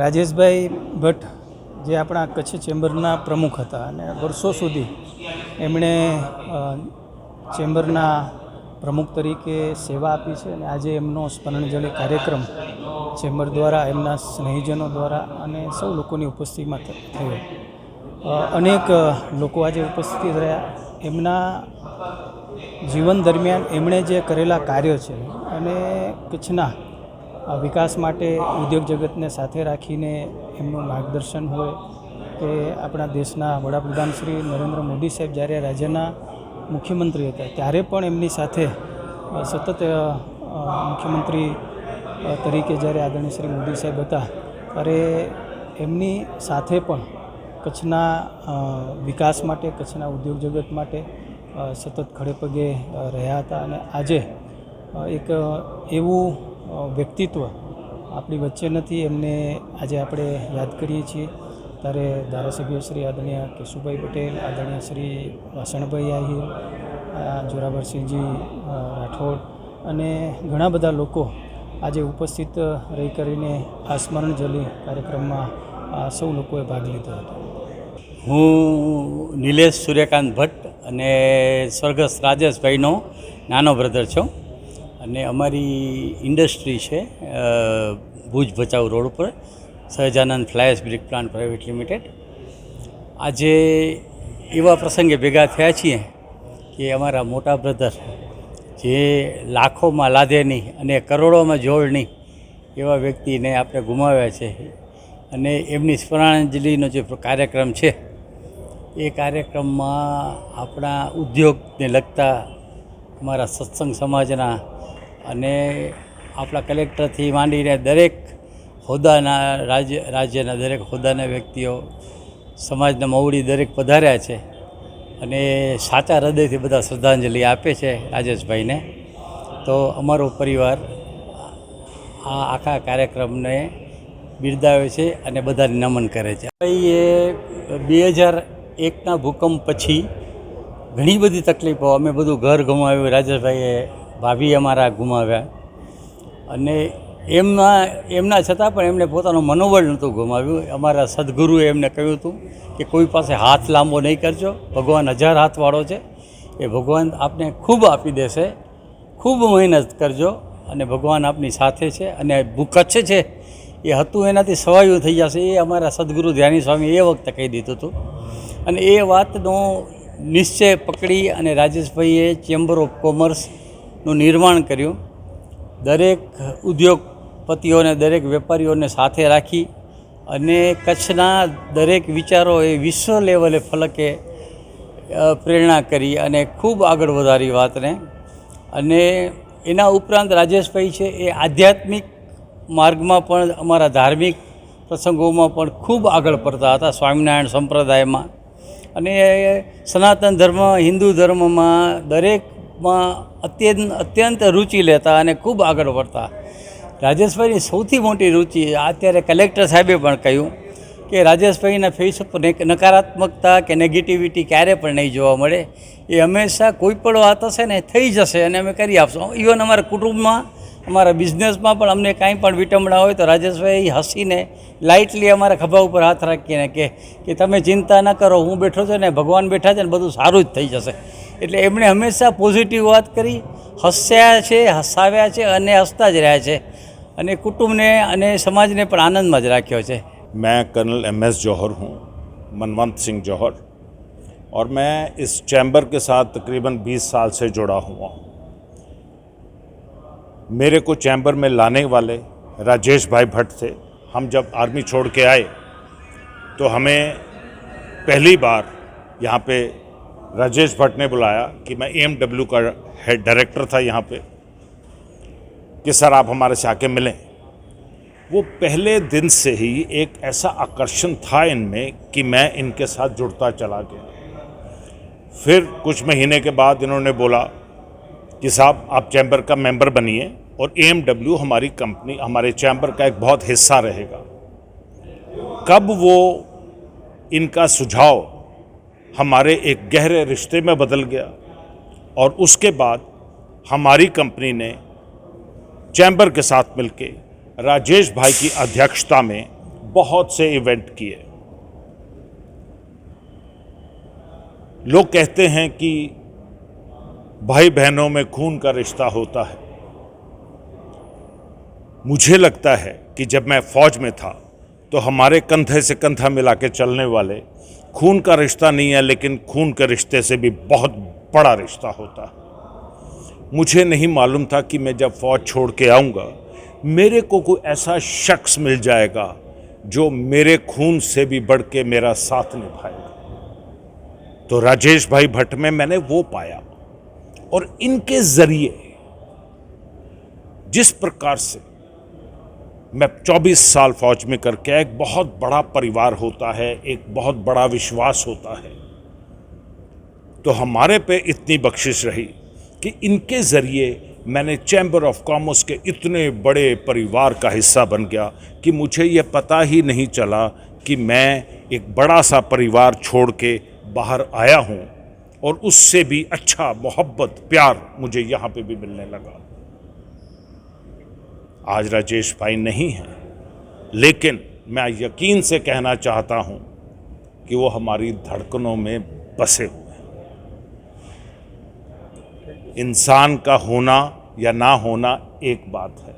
રાજેશભાઈ ભટ્ટ જે આપણા કચ્છ ચેમ્બરના પ્રમુખ હતા અને વર્ષો સુધી એમણે ચેમ્બરના પ્રમુખ તરીકે સેવા આપી છે અને આજે એમનો સ્મરણાંજલિ કાર્યક્રમ ચેમ્બર દ્વારા, એમના સ્નેહીજનો દ્વારા અને સૌ લોકોની ઉપસ્થિતિમાં થયો. અનેક લોકો આજે ઉપસ્થિત રહ્યા. એમના જીવન દરમિયાન એમણે જે કરેલા કાર્યો છે અને કચ્છના વિકાસ માટે ઉદ્યોગ જગતને સાથે રાખીને એમનું માર્ગદર્શન હોય કે આપણા દેશના વડાપ્રધાન શ્રી નરેન્દ્ર મોદી સાહેબ જ્યારે રાજ્યના મુખ્યમંત્રી હતા ત્યારે પણ એમની સાથે સતત મુખ્યમંત્રી તરીકે જ્યારે આદરણીય શ્રી મોદી સાહેબ હતા ત્યારે એમની સાથે પણ કચ્છના વિકાસ માટે, કચ્છના ઉદ્યોગ જગત માટે સતત ખડે પગે રહ્યા હતા. અને આજે એક એવું વ્યક્તિત્વ આપણી વચ્ચે નથી, એમને આજે આપણે યાદ કરીએ છીએ. ત્યારે ધારાસભ્ય શ્રી આદરણીય કેશુભાઈ પટેલ, આદરણીય શ્રી વાસણભાઈ આહિર, જોરાવરસિંહજી રાઠોડ અને ઘણા બધા લોકો આજે ઉપસ્થિત રહી કરીને આ સ્મરણાંજલિ કાર્યક્રમમાં સૌ લોકોએ ભાગ લીધો હતો. હું નિલેશ સૂર્યકાંત ભટ્ટ અને સ્વર્ગસ્થ રાજેશભાઈનો નાનો બ્રધર છું અને અમારી ઇન્ડસ્ટ્રી છે ભુજ ભચાઉ રોડ ઉપર Sahajanand fly ash brick plant private limited. આજે એવા પ્રસંગે ભેગા થયા છીએ કે અમારા મોટા બ્રધર જે લાખોમાં લાદેની અને કરોડોમાં જોડની એવા વ્યક્તિને આપણે ગુમાવ્યા છે અને એમની સ્મરણાંજલિનો જે કાર્યક્રમ છે એ કાર્યક્રમમાં આપણા ઉદ્યોગને લગતા અમારા સત્સંગ સમાજના અને આપણા કલેક્ટરથી માંડીને દરેક હોદ્દાના રાજ્યના દરેક હોદ્દાના વ્યક્તિઓ, સમાજના મવડી દરેક પધાર્યા છે અને સાચા હૃદયથી બધા શ્રદ્ધાંજલિ આપે છે રાજેશભાઈને. તો અમારો પરિવાર આ આખા કાર્યક્રમને બિરદાવે છે અને બધાને નમન કરે છે. એ 2001ના ભૂકંપ પછી ઘણી બધી તકલીફો, અમે બધું ઘર ગુમાવ્યું, રાજેશભાઈએ ભાભી અમારા ગુમાવ્યા અને એમના છતાં પણ એમણે પોતાનું મનોબળ નહોતું ગુમાવ્યું. અમારા સદગુરુએ એમને કહ્યું હતું કે કોઈ પાસે હાથ લાંબો નહીં કરજો, ભગવાન 1000 હાથવાળો છે, એ ભગવાન આપને ખૂબ આપી દેશે, ખૂબ મહેનત કરજો અને ભગવાન આપની સાથે છે. અને કચ્છ છે એ હતું એનાથી સવાયું થઈ જશે, એ અમારા સદગુરુ ધ્યાની સ્વામી એ વખતે કહી દીધું હતું. અને એ વાતનો નિશ્ચય પકડી અને રાજેશભાઈએ ચેમ્બર ઓફ કોમર્સનું નિર્માણ કર્યું. દરેક ઉદ્યોગપતિઓને, દરેક વેપારીઓને સાથે રાખી અને કચ્છના દરેક વિચારો એ વિશ્વ લેવલે ફલકે પ્રેરણા કરી અને ખૂબ આગળ વધારી વાતને. અને એના ઉપરાંત રાજેશભાઈ છે એ આધ્યાત્મિક માર્ગમાં પણ, અમારા ધાર્મિક પ્રસંગોમાં પણ ખૂબ આગળ પડતા હતા, સ્વામિનારાયણ સંપ્રદાયમાં અને સનાતન ધર્મ, હિન્દુ ધર્મમાં દરેકમાં અત્યંત રુચિ લેતા અને ખૂબ આગળ પડતા. રાજેશભાઈની સૌથી મોટી રુચિ, અત્યારે કલેક્ટર સાહેબે પણ કહ્યું કે રાજેશભાઈના ફેસ ઉપર નકારાત્મકતા કે નેગેટિવિટી ક્યારે પણ નહીં જોવા મળે. એ હંમેશા કોઈ પણ વાત હશે ને થઈ જશે અને અમે કરી આપશું. ઇવન અમારા કુટુંબમાં, અમારા બિઝનેસમાં પણ અમને કાંઈ પણ વિટંબણા હોય તો રાજેશભાઈ હસીને લાઇટલી અમારા ખભા ઉપર હાથ રાખીને કે તમે ચિંતા ન કરો, હું બેઠો છું ને ભગવાન બેઠા છે ને બધું સારું જ થઈ જશે. એટલે એમણે હંમેશા પોઝિટિવ વાત કરી, હસ્યા છે, હસાવ્યા છે અને હસતા જ રહ્યા છે અને કુટુંબને અને સમાજને પણ આનંદમાં જ રાખ્યો છે. मैं कर्नल MS जौहर हूँ, मनवंत सिंह जौहर, और मैं इस चैम्बर के साथ तकरीबन 20 साल से जुड़ा हुआ हूँ. मेरे को चैम्बर में लाने वाले राजेश भाई भट्ट थे. हम जब आर्मी छोड़ के आए तो हमें पहली बार यहाँ पे राजेश भट्ट ने बुलाया कि मैं AMW का हेड डायरेक्टर था यहाँ पे, कि सर आप हमारे से आके मिलें. वो पहले दिन से ही एक ऐसा आकर्षण था इनमें कि मैं इनके साथ जुड़ता चला गया. फिर कुछ महीने के बाद इन्होंने बोला कि साहब आप चैम्बर का मेंबर बनिए और AMW हमारी कंपनी, हमारे चैम्बर का एक बहुत हिस्सा रहेगा. कब वो इनका सुझाव हमारे एक गहरे रिश्ते में बदल गया और उसके बाद हमारी कंपनी ने चैम्बर के साथ मिलके राजेश भाई की अध्यक्षता में बहुत से इवेंट किए। लोग कहते हैं कि भाई बहनों में खून का रिश्ता होता है। मुझे लगता है कि जब मैं फौज में था तो हमारे कंधे से कंधा मिला के चलने वाले खून का रिश्ता नहीं है, लेकिन खून के रिश्ते से भी बहुत बड़ा रिश्ता होता है। मुझे नहीं मालूम था कि मैं जब फौज छोड़ के आऊँगा मेरे को कोई ऐसा शख्स मिल जाएगा जो मेरे खून से भी बढ़ के मेरा साथ निभाएगा। तो राजेश भाई भट्ट में मैंने वो पाया, और इनके जरिए जिस प्रकार से मैं 24 साल फौज में करके एक बहुत बड़ा परिवार होता है, एक बहुत बड़ा विश्वास होता है, तो हमारे पे इतनी बख्शिश रही कि इनके ज़रिए मैंने चैम्बर ऑफ कॉमर्स के इतने बड़े परिवार का हिस्सा बन गया कि मुझे ये पता ही नहीं चला कि मैं एक बड़ा सा परिवार छोड़ के बाहर आया हूँ, और उससे भी अच्छा मोहब्बत प्यार मुझे यहाँ पे भी मिलने लगा। आज राजेश भाई नहीं हैं, लेकिन मैं यकीन से कहना चाहता हूँ कि वो हमारी धड़कनों में बसे हुए हैं। इंसान का होना या ना होना एक बात है,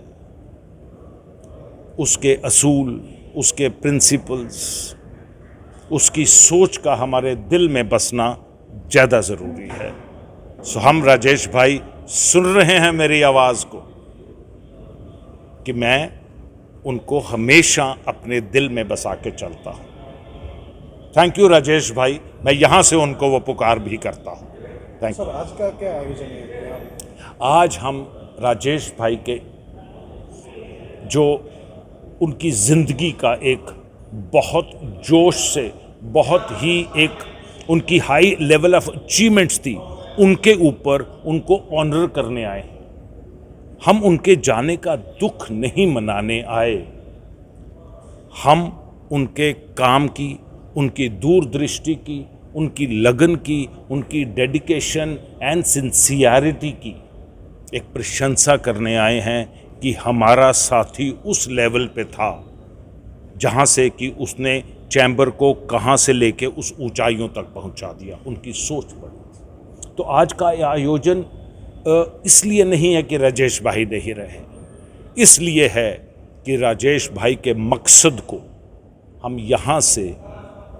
उसके असूल, उसके प्रिंसिपल्स, उसकी सोच का हमारे दिल में बसना ज़्यादा ज़रूरी है। सो हम राजेश भाई सुन रहे हैं मेरी आवाज़ को कि मैं उनको हमेशा अपने दिल में बसा के चलता हूँ। थैंक यू राजेश भाई, मैं यहाँ से उनको वो पुकार भी करता हूँ। Thank you. आज का क्या आयोजन है? आज हम राजेश भाई के जो उनकी ज़िंदगी का एक बहुत जोश से, बहुत ही एक उनकी हाई लेवल ऑफ अचीवमेंट्स थी, उनके ऊपर उनको ऑनर करने आए। हम उनके जाने का दुख नहीं मनाने आए, हम उनके काम की, उनकी दूरदृष्टि की, उनकी लगन की, उनकी डेडिकेशन एंड सिंसियरिटी की एक प्रशंसा करने आए हैं कि हमारा साथी उस लेवल पे था जहाँ से कि उसने चैम्बर को कहाँ से लेके उस ऊंचाइयों तक पहुँचा दिया। उनकी सोच बड़ी। तो आज का यह आयोजन इसलिए नहीं है कि राजेश भाई नहीं रहे, इसलिए है कि राजेश भाई के मकसद को हम यहाँ से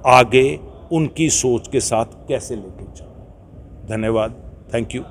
आगे उनकी सोच के साथ कैसे लेके चलें। धन्यवाद। Thank you.